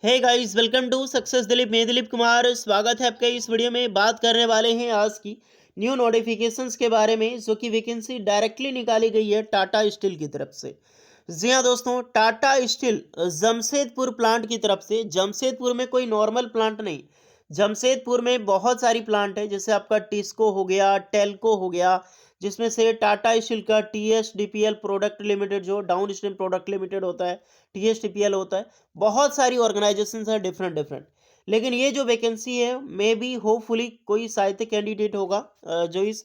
Hey guys, welcome to success Dilip. मैं दिलीप कुमार, स्वागत है आपका इस वीडियो में। बात करने वाले हैं आज की न्यू नोटिफिकेशंस के बारे में, जो कि वैकेंसी डायरेक्टली निकाली गई है टाटा स्टील की तरफ से। जी हाँ दोस्तों, टाटा स्टील जमशेदपुर प्लांट की तरफ से। जमशेदपुर में कोई नॉर्मल प्लांट नहीं, जमशेदपुर में बहुत सारी प्लांट है, जैसे आपका टिस्को हो गया, टेल्को हो गया, जिसमें से टाटा स्टील का टीएसडीपीएल प्रोडक्ट लिमिटेड, जो डाउन स्ट्रीम प्रोडक्ट लिमिटेड होता है, टीएसडीपीएल होता है। बहुत सारी ऑर्गेनाइजेशंस है, डिफरेंट डिफरेंट। लेकिन ये जो वैकेंसी है, मे बी होपफुली कोई साहित्य कैंडिडेट होगा जो इस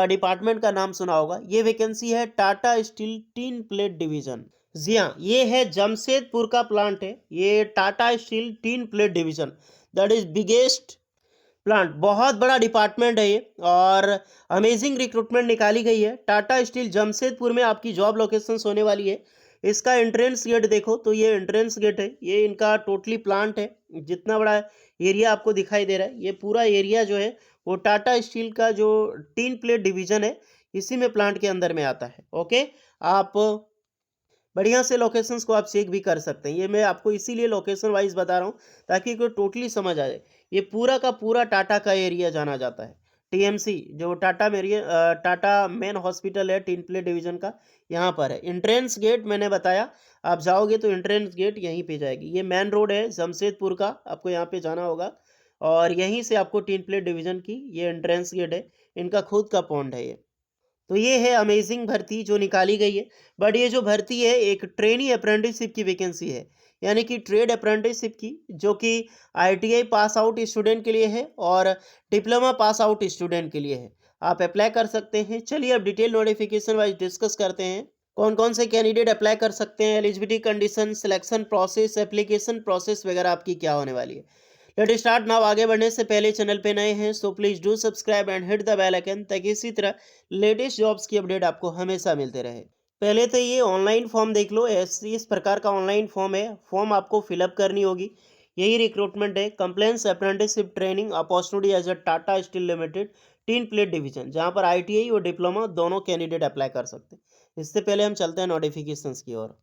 डिपार्टमेंट का नाम सुना होगा। ये वैकेंसी है Tata steel tin plate division. जी हाँ, ये है जमशेदपुर का प्लांट है, ये Tata steel tin plate division, that is biggest plant. बहुत बड़ा डिपार्टमेंट है ये, और अमेजिंग रिक्रूटमेंट निकाली गई है। टाटा स्टील जमशेदपुर में आपकी जॉब लोकेशंस होने वाली है। इसका एंट्रेंस गेट देखो तो ये एंट्रेंस गेट है, ये इनका टोटली प्लांट है। जितना बड़ा एरिया आपको दिखाई दे रहा है, ये पूरा एरिया जो है वो टाटा स्टील का जो टीन प्लेट डिवीजन है, इसी में प्लांट के अंदर में आता है। ओके, आप बढ़िया से लोकेशंस को आप चेक भी कर सकते हैं। ये मैं आपको इसीलिए लोकेशन वाइज बता रहा हूँ, ताकि कोई टोटली समझ आ जाए। ये पूरा का पूरा टाटा का एरिया जाना जाता है। टीएमसी जो टाटा मेन हॉस्पिटल है टीन प्ले डिवीजन का, यहाँ पर है। एंट्रेंस गेट मैंने बताया, आप जाओगे तो एंट्रेंस गेट यहीं पे जाएगी। ये मेन रोड है जमशेदपुर का, आपको यहाँ पे जाना होगा, और यहीं से आपको टीन प्ले डिवीजन की ये एंट्रेंस गेट है। इनका खुद का पॉन्ड है ये। तो ये है अमेजिंग भर्ती जो निकाली गई है। बट ये जो भर्ती है, एक ट्रेनी अप्रेंटिसशिप की वैकेंसी है, यानी कि ट्रेड अप्रेंटिसशिप की, जो कि आईटीआई पास आउट स्टूडेंट के लिए है और डिप्लोमा पास आउट स्टूडेंट के लिए है। आप अप्लाई कर सकते हैं। चलिए अब डिटेल नोटिफिकेशन वाइज डिस्कस करते हैं, कौन कौन से कैंडिडेट अप्लाई कर सकते हैं, eligibility condition, selection process, application process वगैरह आपकी क्या होने वाली है। Let start now. आगे बढ़ने से पहले चैनल पे नए हैं so please do subscribe and hit the bell icon, ताकि इसी तरह लेटेस्ट जॉब्स की अपडेट आपको हमेशा मिलते रहे। पहले तो ये ऑनलाइन फॉर्म देख लो। इस प्रकार का ऑनलाइन फॉर्म है, फॉर्म आपको फिलअप करनी होगी। यही रिक्रूटमेंट है, complaints apprenticeship training opportunity as a Tata steel limited tin plate division, जहां पर आईटीआई और डिप्लोमा दोनों कैंडिडेट अप्लाई कर सकते हैं। इससे पहले हम चलते हैं नोटिफिकेशंस की ओर।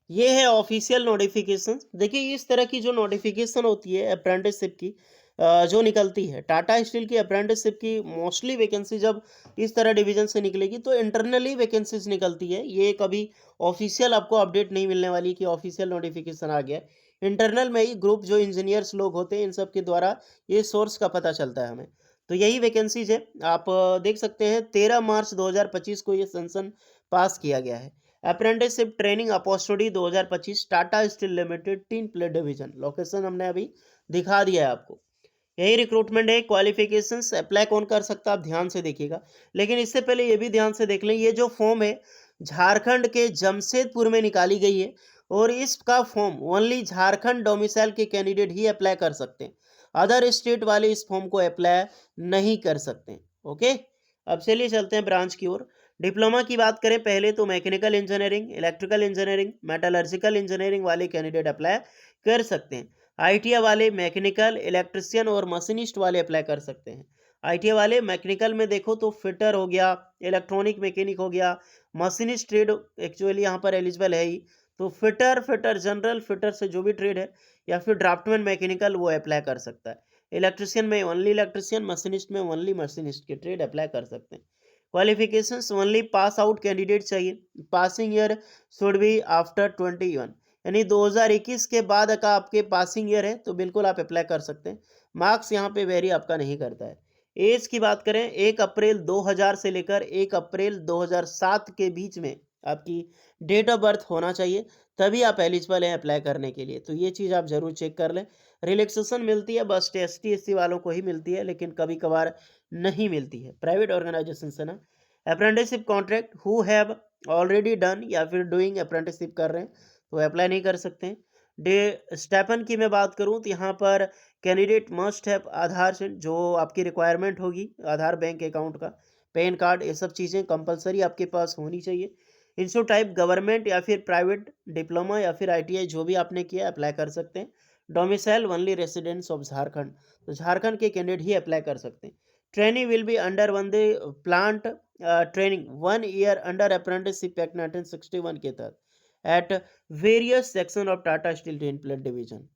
ये है ऑफिशियल नोटिफिकेशन। देखिए, इस तरह की जो नोटिफिकेशन होती है अप्रेंटिसशिप की, जो निकलती है टाटा स्टील की अप्रेंटिसशिप की, मोस्टली वैकेंसी जब इस तरह डिवीजन से निकलेगी तो इंटरनली वैकेंसीज निकलती है। ये कभी ऑफिशियल आपको अपडेट नहीं मिलने वाली कि ऑफिशियल नोटिफिकेशन आ गया। इंटरनल में ही ग्रुप जो इंजीनियर्स लोग होते हैं, इन सब के द्वारा ये सोर्स का पता चलता है हमें। तो यही वैकेंसीज है। आप देख सकते हैं 13 मार्च 2025 को ये सेंसन पास किया गया है। Apprenticeship training opportunity 2025 Tata steel limited tin plate division. Location हमने अभी दिखा दिया है आपको। यही रिक्रूटमेंट है। क्वालिफिकेशंस, अप्लाई कौन कर सकता है आप ध्यान से देखिएगा। लेकिन इससे पहले ये भी ध्यान से देख लें, ये जो फॉर्म है झारखंड के जमशेदपुर में निकाली गई है, और इसका फॉर्म ओनली झारखंड डोमिसाइल के कैंडिडेट ही अप्लाई कर सकते हैं। अदर स्टेट वाले इस फॉर्म को अप्लाई नहीं कर सकते। ओके, अब चलिए चलते हैं ब्रांच की ओर। डिप्लोमा की बात करें पहले, तो mechanical engineering, electrical engineering, metallurgical engineering वाले कैंडिडेट अप्लाई कर सकते हैं। आईटीआई वाले मैकेनिकल, इलेक्ट्रिशियन और मशीनिस्ट वाले अप्लाई कर सकते हैं। आईटीआई वाले मैकेनिकल में देखो तो फिटर हो गया, इलेक्ट्रॉनिक मैकेनिक हो गया, मशीनिस्ट ट्रेड एक्चुअली यहाँ पर एलिजिबल है ही। तो फिटर जनरल फिटर से जो भी ट्रेड है, या फिर ड्राफ्टमैन मैकेनिकल, वो अप्लाई कर सकता है। इलेक्ट्रिशियन में ओनली इलेक्ट्रिशियन, मशीनिस्ट में ओनली मशीनिस्ट के ट्रेड अप्लाई कर सकते हैं। Qualifications, only pass out candidate चाहिए। Passing year should be after 21, यानी 2021 के बाद अगर आपके पासिंग ईयर है तो बिल्कुल आप अप्लाई कर सकते हैं। मार्क्स यहाँ पे वेरी आपका नहीं करता है। एज की बात करें, 1 अप्रैल 2000 से लेकर 1 अप्रैल 2007 के बीच में आपकी डेट ऑफ बर्थ होना चाहिए, तभी आप एलिजिबल हैं अप्लाई करने के लिए। तो ये चीज़ आप ज़रूर चेक कर लें। रिलैक्सेशन मिलती है बस एसटी एससी वालों को ही मिलती है, लेकिन कभी कभार नहीं मिलती है, प्राइवेट ऑर्गेनाइजेशन से ना। Apprenticeship contract who have already done या फिर डूइंग अप्रेंटिसशिप कर रहे हैं तो अप्लाई नहीं कर सकते हैं। डे स्टेपन की मैं बात करूं तो यहाँ पर कैंडिडेट मस्ट हैव आधार से, जो आपकी रिक्वायरमेंट होगी, आधार बैंक अकाउंट का, पैन कार्ड, ये सब चीज़ें कंपलसरी आपके पास होनी चाहिए। इंस्टीट्यूट टाइप गवर्नमेंट या फिर प्राइवेट, डिप्लोमा या फिर आईटीआई जो भी आपने किया अप्लाई कर सकते हैं। Domicile only residents of Jharkhand, तो झारखंड के कैंडिडेट ही अप्लाई कर सकते हैं। Training will be under one the plant training 1 year under apprenticeship act 1961 के तहत at various section of Tata steel tin plate division.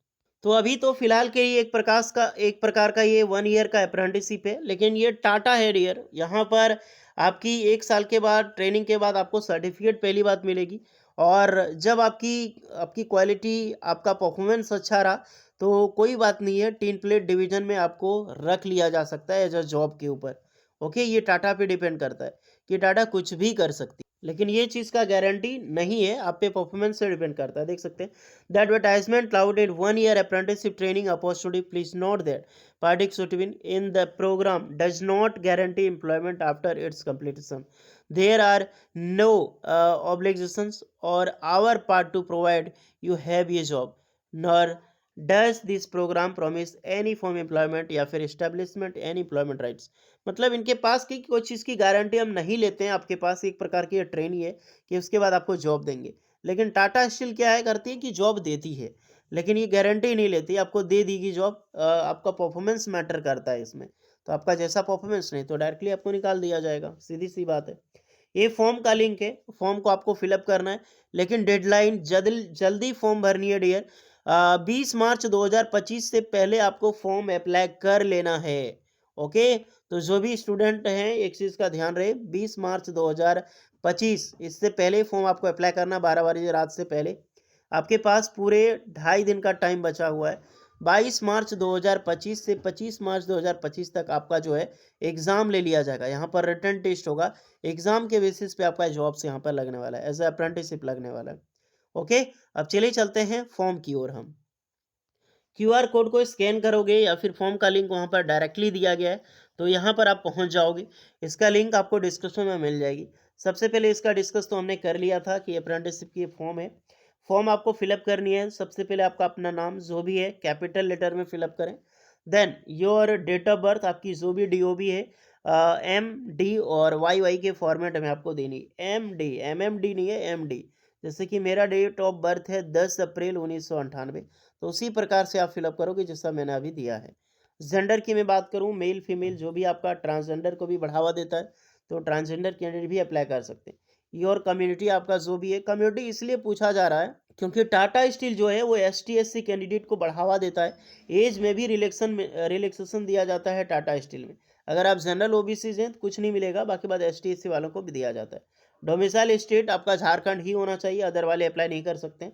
तो अभी तो फिलहाल के ही एक प्रकार का ये 1 ईयर का अप्रेंटिसशिप है, लेकिन ये टाटा है डियर। यहाँ पर आपकी 1 साल के बाद ट्रेनिंग के बाद आपको सर्टिफिकेट पहली बात मिलेगी, और जब आपकी आपकी क्वालिटी, आपका परफॉर्मेंस अच्छा रहा, तो कोई बात नहीं है, टीन प्लेट डिवीजन में आपको रख लिया जा सकता है एज अ जॉब के ऊपर। ओके, ये टाटा पे डिपेंड करता है कि टाटा कुछ भी कर सकती है, लेकिन ये चीज़ का गारंटी नहीं है, आप पे परफॉर्मेंस से डिपेंड करता है। देख सकते हैं, the advertisement touted 1 year apprenticeship training opportunity. Please note that participating in the program does not guarantee employment after its completion. There are no obligations or our part to provide you have a job, nor does this program promise any form employment या फिर establishment any employment rights. मतलब इनके पास की कोई चीज़ की guarantee हम नहीं लेते हैं, आपके पास एक प्रकार की ट्रेनिंग है कि उसके बाद आपको जॉब देंगे। लेकिन टाटा स्टील क्या है करती है कि जॉब देती है, लेकिन ये गारंटी नहीं लेती आपको दे देगी जॉब। आपका परफॉर्मेंस मैटर करता है इसमें, तो आपका जैसा परफॉर्मेंस नहीं तो डायरेक्टली आपको निकाल दिया जाएगा, सीधी सी बात है। ये फॉर्म का लिंक है, फॉर्म को आपको फिलअप करना है, लेकिन डेडलाइन जल्दी फॉर्म भरनी है डियर। 20 मार्च 2025 से पहले आपको फॉर्म अप्लाई कर लेना है। ओके, तो जो भी स्टूडेंट हैं एक चीज़ का ध्यान रहे, 20 मार्च 2025 इससे पहले फॉर्म आपको अप्लाई करना, 12 बजे रात से पहले। आपके पास पूरे 2.5 दिन का टाइम बचा हुआ है। 22 मार्च 2025 से 25 मार्च 2025 तक आपका जो है एग्ज़ाम ले लिया जाएगा। यहाँ पर रिटन टेस्ट होगा, एग्ज़ाम के बेसिस पे आपका जॉब्स यहाँ पर लगने वाला है, एज अ अप्रेंटिसशिप लगने वाला है। ओके, अब चलिए चलते हैं फॉर्म की ओर। हम क्यूआर कोड को स्कैन करोगे या फिर फॉर्म का लिंक वहाँ पर डायरेक्टली दिया गया है, तो यहाँ पर आप पहुँच जाओगे। इसका लिंक आपको डिस्क्रिप्शन में मिल जाएगी। सबसे पहले इसका डिस्कस तो हमने कर लिया था कि अप्रेंटिसशिप की फॉर्म है। फॉर्म आपको फिलअप करनी है। सबसे पहले आपका अपना नाम जो भी है कैपिटल लेटर में फिलअप करें। Then your date of birth, आपकी जो भी DOB है, MD और YY के फॉर्मेट में आपको देनी। MD, MMD नहीं है, MD। जैसे कि मेरा डेट ऑफ बर्थ है 10 अप्रैल 1998, तो उसी प्रकार से आप फिलअप करोगे जैसा मैंने अभी दिया है। जेंडर की मैं बात करूं, मेल फीमेल जो भी आपका, ट्रांसजेंडर को भी बढ़ावा देता है, तो ट्रांसजेंडर कैंडिडेट भी अप्लाई कर सकते हैं। योर कम्युनिटी, आपका जो भी है, कम्युनिटी इसलिए पूछा जा रहा है क्योंकि टाटा स्टील जो है वो ST SC कैंडिडेट को बढ़ावा देता है। एज में भी रिलैक्सेशन दिया जाता है टाटा स्टील में। अगर आप जनरल OBC हैं तो कुछ नहीं मिलेगा, बाकी बात ST SC वालों को भी दिया जाता है। डोमिसाइल स्टेट आपका झारखंड ही होना चाहिए, अदर वाले अप्लाई नहीं कर सकते।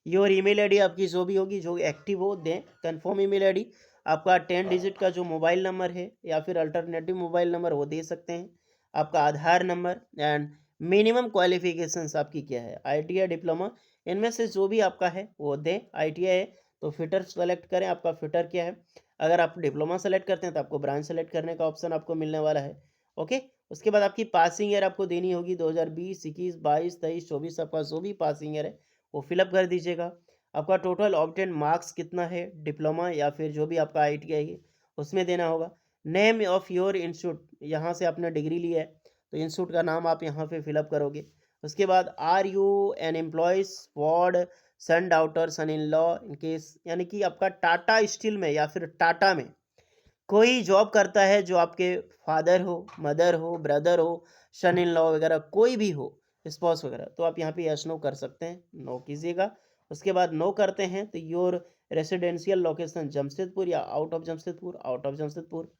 योर ईमेल आईडी आपकी जो भी होगी, जो एक्टिव हो दें। कंफर्म ईमेल आईडी, आपका 10 डिजिट का जो मोबाइल नंबर है या फिर अल्टरनेटिव मोबाइल नंबर वो दे सकते हैं। आपका आधार नंबर एंड मिनिमम क्वालिफिकेशंस आपकी क्या है, ITI डिप्लोमा, इनमें से जो भी आपका है वो दें। ITI है तो फिटर सेलेक्ट करें, आपका फिटर क्या है। अगर आप डिप्लोमा सेलेक्ट करते हैं तो आपको ब्रांच सेलेक्ट करने का ऑप्शन आपको मिलने वाला है। ओके, उसके बाद आपकी पासिंग ईयर आपको देनी होगी 2020, 21, 22, 23, 24, आपका जो भी पासिंग ईयर है वो फिलअप कर दीजिएगा। आपका टोटल ऑब्टेन मार्क्स कितना है डिप्लोमा या फिर जो भी आपका ITI है उसमें देना होगा। नेम ऑफ योर इंस्टीट्यूट, यहाँ से आपने डिग्री ली है तो इंस्टीट्यूट का नाम आप यहाँ पे फिलअप करोगे। उसके बाद are you an employees ward son daughter son in law in case, यानी कि आपका टाटा स्टील में या फिर टाटा में कोई जॉब करता है जो आपके फादर हो, मदर हो, ब्रदर हो, सन इन लॉ वगैरह कोई भी हो, स्पाउस वगैरह, तो आप यहाँ पे यस नो कर सकते हैं, नो कीजिएगा। उसके बाद नो करते हैं तो योर रेसिडेंशियल लोकेशन जमशेदपुर या out of Jamshedpur, out of Jamshedpur,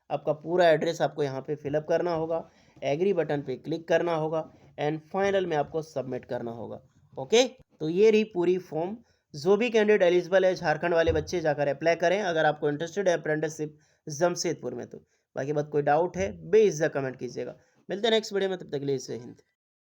आपका पूरा एड्रेस आपको यहाँ पे फिलअप करना होगा। एग्री बटन पे क्लिक करना होगा एंड फाइनल में आपको सबमिट करना होगा। ओके, तो ये रही पूरी फॉर्म। जो भी कैंडिडेट एलिजिबल है, झारखंड वाले बच्चे जाकर अप्लाई करें अगर आपको इंटरेस्टेड है अप्रेंटिसशिप जमशेदपुर में। तो बाकी बात कोई डाउट है बेझिझक कमेंट कीजिएगा। मिलते हैं नेक्स्ट वीडियो में, तब तक के लिए जय हिंद।